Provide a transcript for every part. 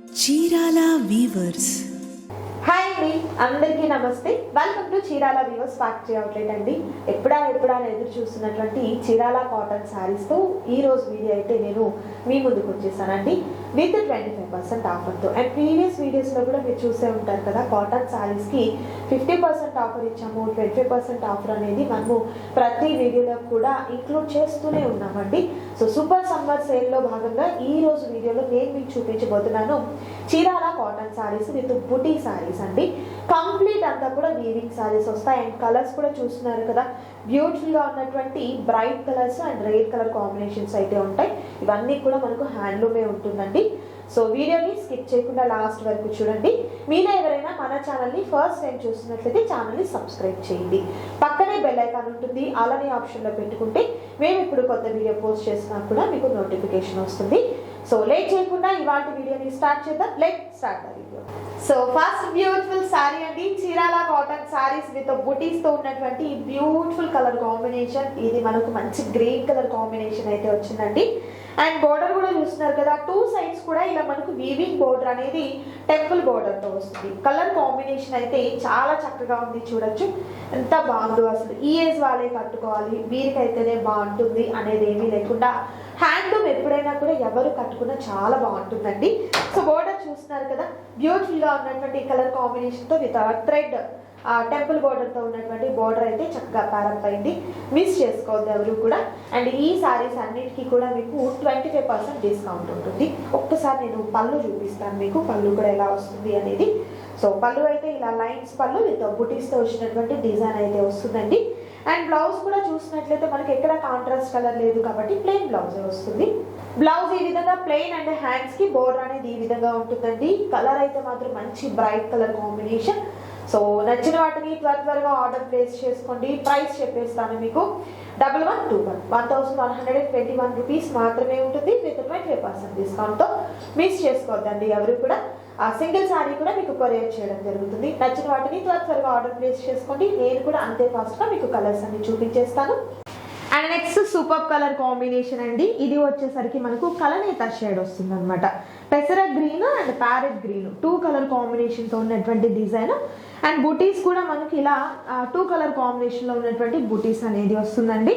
Chirala weavers. Hi అండి, అందరికీ నమస్తే. Welcome to Chirala weavers factory outlet అండి. ఎప్పుడా ఎదురు చూస్తున్నటువంటి చీరాల కాటన్ శారీస్తో ఈరోజు వీడియో అయితే నేను మీ ముందుకు వచ్చేసానండి విత్ 25% ఆఫర్తో. అండ్ ప్రీవియస్ వీడియోస్లో కూడా మీరు చూసే ఉంటారు కదా, కాటన్ శారీస్కి 50% ఆఫర్ ఇచ్చాము, 25% ఆఫర్ అనేది మనము ప్రతి వీడియోలో కూడా ఇంక్లూడ్ చేస్తూనే ఉన్నామండి. సో సూపర్ సమ్మర్ సేల్లో భాగంగా ఈ రోజు వీడియోలో నేను మీకు చూపించబోతున్నాను చీరాల కాటన్ శారీస్ విత్ బుటీ శారీస్ అండి. కంప్లీట్ అంతా కూడా వీవింగ్ శారీస్ వస్తాయి. అండ్ కలర్స్ కూడా చూస్తున్నారు కదా, బ్యూటిఫుల్ గా ఉన్నటువంటి bright colours and rare colour combinations అయితే ఉంటాయి. ఇవన్నీ కూడా మనకు హ్యాండ్లూమే ఉంటుందండి. సో వీడియోని స్కిప్ చేయకుండా లాస్ట్ వరకు చూడండి. మీలో ఎవరైనా మన ఛానల్ని ఫస్ట్ టైం చూస్తున్నట్లయితే ఛానల్ని సబ్స్క్రైబ్ చేయండి. పక్కనే బెల్ ఐకాన్ ఉంటుంది, అలానే ఆప్షన్లో పెట్టుకుంటే మేము ఇప్పుడు కొత్త వీడియో పోస్ట్ చేసినా కూడా మీకు నోటిఫికేషన్ వస్తుంది. సో లేట్ చేయకుండా ఇవాళ వీడియోని స్టార్ట్ చేద్దాం. Let start the video. So first beautiful sorry అండి, చీరాల కాటన్ సారీస్ విత్ బుటీస్ తో ఉన్నటువంటి బ్యూటిఫుల్ కలర్ కాంబినేషన్. ఇది మనకు మంచి గ్రీన్ కలర్ కాంబినేషన్ అయితే వచ్చిందండి. అండ్ బోర్డర్ కూడా చూస్తున్నారు కదా, టూ సైడ్స్ కూడా ఇలా మనకు వీవింగ్ బోర్డర్ అనేది టెంపుల్ బోర్డర్ తో వస్తుంది. కలర్ కాంబినేషన్ అయితే చాలా చక్కగా ఉంది, చూడొచ్చు ఎంత బాగుందో. అసలు ఈ ఏజ్ వాళ్ళే కట్టుకోవాలి, వీరికైతేనే బాగుంటుంది అనేది ఏమీ లేకుండా హ్యాండ్లూమ్ ఎప్పుడైనా కూడా ఎవరు కట్టుకున్నా చాలా బాగుంటుందండి. సో బోర్డర్ చూస్తున్నారు కదా, బ్యూటిఫుల్ గా ఉన్నటువంటి కలర్ కాంబినేషన్ తో విత్ థ్రెడ్ టెంపుల్ బోర్డర్ తో ఉన్నటువంటి బోర్డర్ అయితే చక్కగా ప్యారప్ అయింది. మిస్ చేసుకోవద్దు ఎవరు కూడా. అండ్ ఈ సారీస్ అన్నిటికీ కూడా మీకు 25% డిస్కౌంట్ ఉంటుంది. ఒక్కసారి నేను పళ్ళు చూపిస్తాను మీకు, పళ్ళు కూడా ఎలా వస్తుంది అనేది. సో పళ్ళు అయితే ఇలా లైన్స్ పళ్ళు విత్ బుటీస్ తో వచ్చినటువంటి డిజైన్ అయితే వస్తుందండి. అండ్ బ్లౌజ్ కూడా చూసినట్లయితే మనకి ఎక్కడ కాంట్రాస్ట్ కలర్ లేదు కాబట్టి ప్లెయిన్ బ్లౌజ్ వస్తుంది. బ్లౌజ్ ఈ విధంగా ప్లెయిన్ అండ్ హ్యాండ్స్ కి బోర్డర్ అనేది ఈ విధంగా ఉంటుందండి. కలర్ అయితే మాత్రం మంచి బ్రైట్ కలర్ కాంబినేషన్. సో నచ్చిన వాటిని త్వరగా ఆర్డర్ ప్లేస్ చేసుకోండి. ప్రైస్ చెప్పేస్తాను మీకు, 1121 1121 రూపీస్ మాత్రమే ఉంటుంది విత్ 25% డిస్కౌంట్తో. మిస్ చేసుకోవద్దండి ఎవరు కూడా. ఆ సింగిల్ సారీ కూడా మీకు కొరియర్ చేయడం జరుగుతుంది. నచ్చిన వాటిని త్వరగా ఆర్డర్ ప్లేస్ చేసుకోండి. నేను కూడా అంతే ఫాస్ట్గా మీకు కలర్స్ అన్ని చూపించేస్తాను. And next super colour combination అండి. ఇది వచ్చేసరికి మనకు కలనేత షేడ్ వస్తుంది అనమాట. పెసర green and parrot green, two colour కాంబినేషన్తో ఉన్నటువంటి డిజైన్. అండ్ బుటీస్ కూడా మనకి ఇలా టూ కలర్ కాంబినేషన్లో ఉన్నటువంటి బుటీస్ అనేది వస్తుందండి.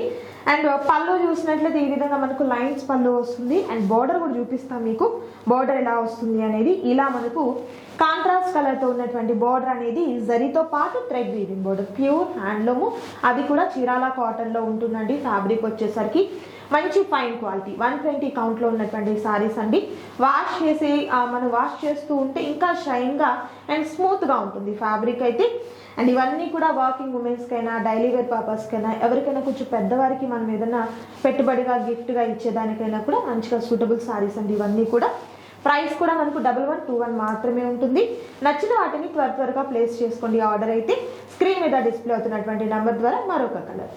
అండ్ పళ్ళు చూసినట్లయితే ఈ విధంగా మనకు లైన్స్ పళ్ళు వస్తుంది. అండ్ బోర్డర్ కూడా చూపిస్తాం మీకు, బోర్డర్ ఎలా వస్తుంది అనేది. ఇలా మనకు కాంట్రాస్ట్ కలర్తో ఉన్నటువంటి బోర్డర్ అనేది జరీతో పాటు thread weaving border, pure handloom. అది కూడా చీరాల కాటన్లో ఉంటుందండి. ఫ్యాబ్రిక్ వచ్చేసరికి మంచి ఫైన్ క్వాలిటీ 120 కౌంట్లో ఉన్నటువంటి సారీస్ అండి. వాష్ చేసి మనం వాష్ చేస్తూ ఉంటే ఇంకా షైన్గా అండ్ స్మూత్గా ఉంటుంది ఫ్యాబ్రిక్ అయితే. అండ్ ఇవన్నీ కూడా వర్కింగ్ ఉమెన్స్కైనా, డైలీ వేర్ పర్పస్కైనా, ఎవరికైనా కొంచెం పెద్దవారికి మనం ఏదైనా పెట్టుబడిగా గిఫ్ట్గా ఇచ్చేదానికైనా కూడా మంచిగా సూటబుల్ సారీస్ అండి ఇవన్నీ కూడా. ప్రైస్ కూడా మనకు 1121 మాత్రమే ఉంటుంది. నచ్చిన వాటిని త్వరగా ప్లేస్ చేసుకోండి ఆర్డర్ అయితే. స్క్రీన్ మీద డిస్ప్లే అవుతున్నటువంటి నెంబర్ ద్వారా మరొక colour.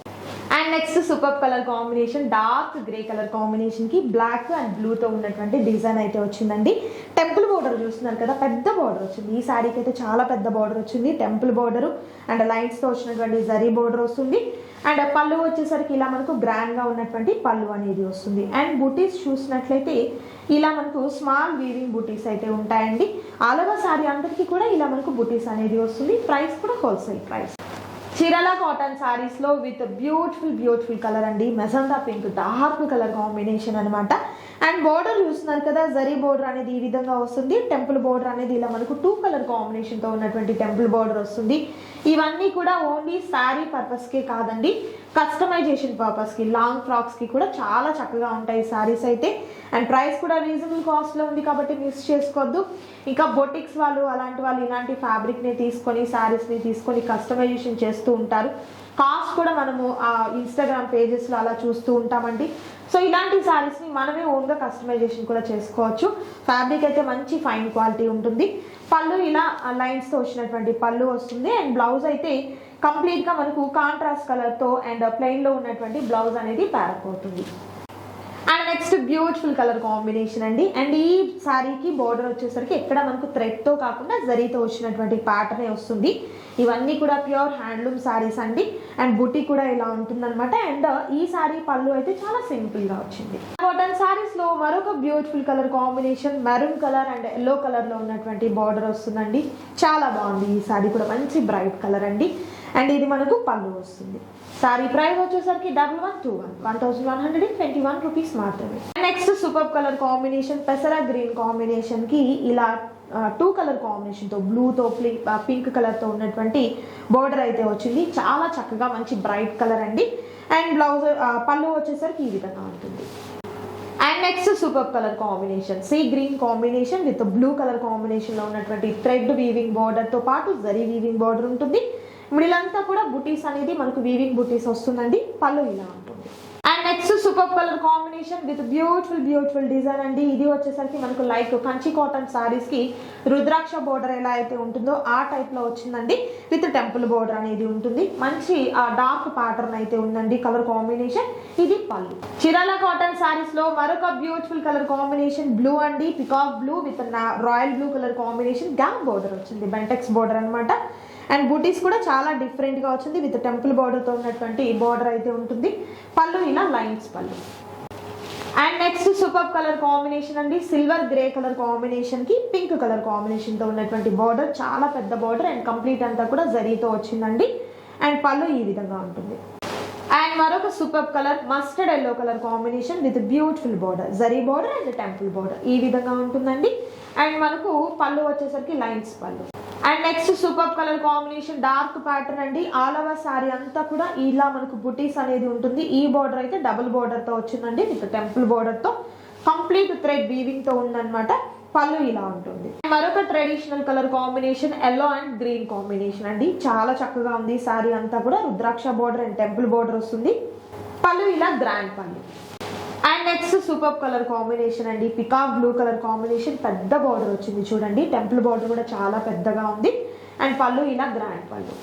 And next super colour combination, dark grey colour combination కి బ్లాక్ అండ్ బ్లూతో ఉన్నటువంటి డిజైన్ అయితే వచ్చిందండి. టెంపుల్ బోర్డర్ చూస్తున్నారు కదా, పెద్ద బోర్డర్ వచ్చింది. ఈ శారీకి అయితే చాలా పెద్ద బోర్డర్ వచ్చింది. టెంపుల్ బోర్డర్ అండ్ లైన్స్తో వచ్చినటువంటి జరీ బోర్డర్ వస్తుంది. అండ్ పళ్ళు వచ్చేసరికి ఇలా మనకు గ్రాండ్గా ఉన్నటువంటి పళ్ళు అనేది వస్తుంది. అండ్ బుటీస్ చూసినట్లయితే ఇలా మనకు స్మాల్ వీవింగ్ బుటీస్ అయితే ఉంటాయండి. ఆల్ ఓవర్ శారీ అందరికీ కూడా ఇలా మనకు బుటీస్ అనేది వస్తుంది. ప్రైస్ కూడా హోల్సేల్ ప్రైస్. చీరాల కాటన్ సారీస్లో విత్ బ్యూటిఫుల్ కలర్ అండి, magenta pink dark colour combination అనమాట. అండ్ బోర్డర్ చూస్తున్నారు కదా, జరీ బోర్డర్ అనేది ఈ విధంగా వస్తుంది. టెంపుల్ బోర్డర్ అనేది ఇలా మనకు టూ కలర్ కాంబినేషన్తో ఉన్నటువంటి టెంపుల్ బోర్డర్ వస్తుంది. ఇవన్నీ కూడా ఓన్లీ శారీ పర్పస్కే కాదండి, కస్టమైజేషన్ పర్పస్కి, లాంగ్ ఫ్రాక్స్కి కూడా చాలా చక్కగా ఉంటాయి శారీస్ అయితే. అండ్ ప్రైస్ కూడా రీజనబుల్ కాస్ట్లో ఉంది కాబట్టి మిస్ చేసుకోవద్దు. ఇంకా బొటిక్స్ వాళ్ళు అలాంటి వాళ్ళు ఇలాంటి ఫ్యాబ్రిక్ని తీసుకొని శారీస్ని తీసుకొని కస్టమైజేషన్ చేస్తూ ఉంటారు. కాస్ట్ కూడా మనము ఇన్స్టాగ్రామ్ పేజెస్లో అలా చూస్తూ ఉంటామండి. సో ఇలాంటి శారీస్ని మనమే ఓన్గా కస్టమైజేషన్ కూడా చేసుకోవచ్చు. ఫ్యాబ్రిక్ అయితే మంచి ఫైన్ క్వాలిటీ ఉంటుంది. పళ్ళు ఇలా లైన్స్తో వచ్చినటువంటి పళ్ళు వస్తుంది. అండ్ బ్లౌజ్ అయితే కంప్లీట్గా మనకు కాంట్రాస్ట్ కలర్తో అండ్ ప్లెయిన్లో ఉన్నటువంటి బ్లౌజ్ అనేది ప్యారప్ అవుతుంది. And next beautiful colour combination అండి. అండ్ ఈ శారీకి బార్డర్ వచ్చేసరికి ఎక్కడ మనకు థ్రెడ్తో కాకుండా జరీతో వచ్చినటువంటి ప్యాటర్నే వస్తుంది. ఇవన్నీ కూడా ప్యూర్ హ్యాండ్లూమ్ శారీస్ అండి. అండ్ బుటీ కూడా ఇలా ఉంటుందన్నమాట. అండ్ ఈ శారీ పళ్ళు అయితే చాలా సింపుల్గా వచ్చింది. కాటన్ శారీస్లో మరొక beautiful colour combination maroon colour and yellow కలర్లో ఉన్నటువంటి బార్డర్ వస్తుందండి. చాలా బాగుంది. ఈ శారీ కూడా మంచి బ్రైట్ కలర్ అండి. అండ్ ఇది మనకు పళ్ళు వస్తుంది. సారీ ప్రైస్ వచ్చేసరికి 1121 రూపీస్ మాత్రమే. నెక్స్ట్ సూపర్ కలర్ కాంబినేషన్ పెసరా గ్రీన్ కాంబినేషన్కి ఇలా 2 కలర్ కాంబినేషన్తో బ్లూతో పింక్ కలర్తో ఉన్నటువంటి బోర్డర్ అయితే వచ్చింది. చాలా చక్కగా మంచి బ్రైట్ కలర్ అండి. అండ్ బ్లౌజ్ పళ్ళు వచ్చేసరికి ఈ విధంగా ఉంటుంది. And next super colour combination sea green combination with blue colour కాంబినేషన్లో ఉన్నటువంటి థ్రెడ్ వీవింగ్ బార్డర్తో పాటు జరీ వీవింగ్ బార్డర్ ఉంటుంది. మిడిల్ అంతా కూడా బుటీస్ అనేది మనకు వీవింగ్ బుటీస్ వస్తుందండి. పళ్ళు ఇలా ఉంటుంది. And next super colour combination with beautiful design అండి. ఇది వచ్చేసరికి మనకు లైక్ కంచి కాటన్ సారీస్ కి రుద్రాక్ష బోర్డర్ ఎలా అయితే ఉంటుందో ఆ టైప్ లో వచ్చిందండి. విత్ టెంపుల్ బోర్డర్ అనేది ఉంటుంది. మంచి డార్క్ ప్యాటర్న్ అయితే ఉందండి కలర్ కాంబినేషన్. ఇది పళ్ళు. చీరాల కాటన్ సారీస్ లో మరొక బ్యూటిఫుల్ కలర్ కాంబినేషన్ బ్లూ అండి. Peacock blue with royal blue colour combination gap border వచ్చింది. బెంటెక్స్ బోర్డర్ అనమాట. అండ్ బూటీస్ కూడా చాలా డిఫరెంట్గా వచ్చింది. విత్ టెంపుల్ బార్డర్తో ఉన్నటువంటి బార్డర్ అయితే ఉంటుంది. పళ్ళు ఇలా లైన్స్ పళ్ళు. And next super colour combination అండి. సిల్వర్ గ్రే కలర్ కాంబినేషన్కి పింక్ కలర్ కాంబినేషన్తో ఉన్నటువంటి బార్డర్ చాలా పెద్ద బార్డర్ అండ్ కంప్లీట్ అంతా కూడా జరీతో వచ్చిందండి. అండ్ పళ్ళు ఈ విధంగా ఉంటుంది. అండ్ మరొక super colour mustard yellow colour combination with beautiful border zari border and temple border ఈ విధంగా ఉంటుందండి. అండ్ మనకు పళ్ళు వచ్చేసరికి లైన్స్ పళ్ళు. And next super colour combination dark pattern అండి. ఆల్ ఓవర్ శారీ అంతా కూడా ఇలా మనకు బుటీస్ అనేది ఉంటుంది. ఈ బార్డర్ అయితే డబుల్ బార్డర్తో వచ్చిందండి. విత్ టెంపుల్ బార్డర్తో కంప్లీట్ థ్రెడ్ వీవింగ్తో ఉందన్నమాట. పళ్ళు ఇలా ఉంటుంది. మరొక traditional colour combination yellow and green combination అండి. చాలా చక్కగా ఉంది. శారీ అంతా కూడా రుద్రాక్ష బార్డర్ అండ్ టెంపుల్ బార్డర్ వస్తుంది. పళ్ళు ఇలా గ్రాండ్ పళ్ళు. And next super colour combination అండి. పికాక్ బ్లూ కలర్ కాంబినేషన్ పెద్ద బార్డర్ వచ్చింది చూడండి. టెంపుల్ బార్డర్ కూడా చాలా పెద్దగా ఉంది. అండ్ పళ్ళు ఇలా గ్రాండ్ పళ్ళు.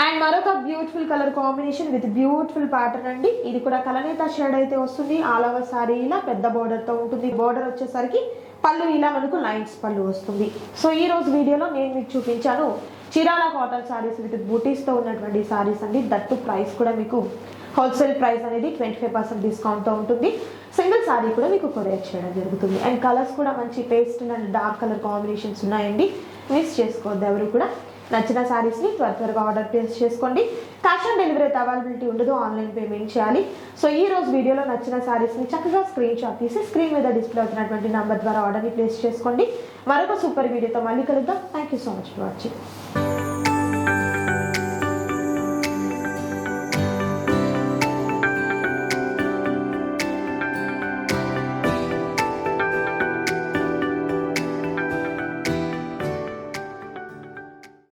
అండ్ మరొక beautiful colour combination with beautiful pattern అండి. ఇది కూడా కలనేత షేడ్ అయితే వస్తుంది. ఆల్ ఓవర్ సారీ ఇలా పెద్ద బార్డర్తో ఉంటుంది. బార్డర్ వచ్చేసరికి పళ్ళు ఇలా మనకు లైన్స్ పళ్ళు వస్తుంది. సో ఈ రోజు వీడియోలో నేను మీకు చూపించాను చీరాల కాటన్ సారీస్ విత్ బూటీస్తో ఉన్నటువంటి సారీస్ అండి. దట్టు ప్రైస్ కూడా మీకు హోల్సేల్ ప్రైస్ అనేది 25% డిస్కౌంట్తో ఉంటుంది. సింగిల్ సారీ కూడా మీకు కొరియర్ చేయడం జరుగుతుంది. అండ్ కలర్స్ కూడా మంచి paste and dark colour combinations ఉన్నాయండి. మిస్ చేసుకోవద్దు ఎవరు కూడా. నచ్చిన సారీస్ని త్వరగా ఆర్డర్ ప్లేస్ చేసుకోండి. క్యాష్ ఆన్ డెలివరీ అయితే అవైలబిలిటీ ఉండదు. ఆన్లైన్ పేమెంట్ చేయాలి. సో ఈ రోజు వీడియోలో నచ్చిన సారీస్ని చక్కగా స్క్రీన్ షాట్ తీసి స్క్రీన్ మీద డిస్ప్లే అవుతున్నటువంటి నెంబర్ ద్వారా ఆర్డర్ని ప్లేస్ చేసుకోండి. మరొక సూపర్ వీడియోతో మళ్ళీ కలుద్దాం. Thank you so much for watching.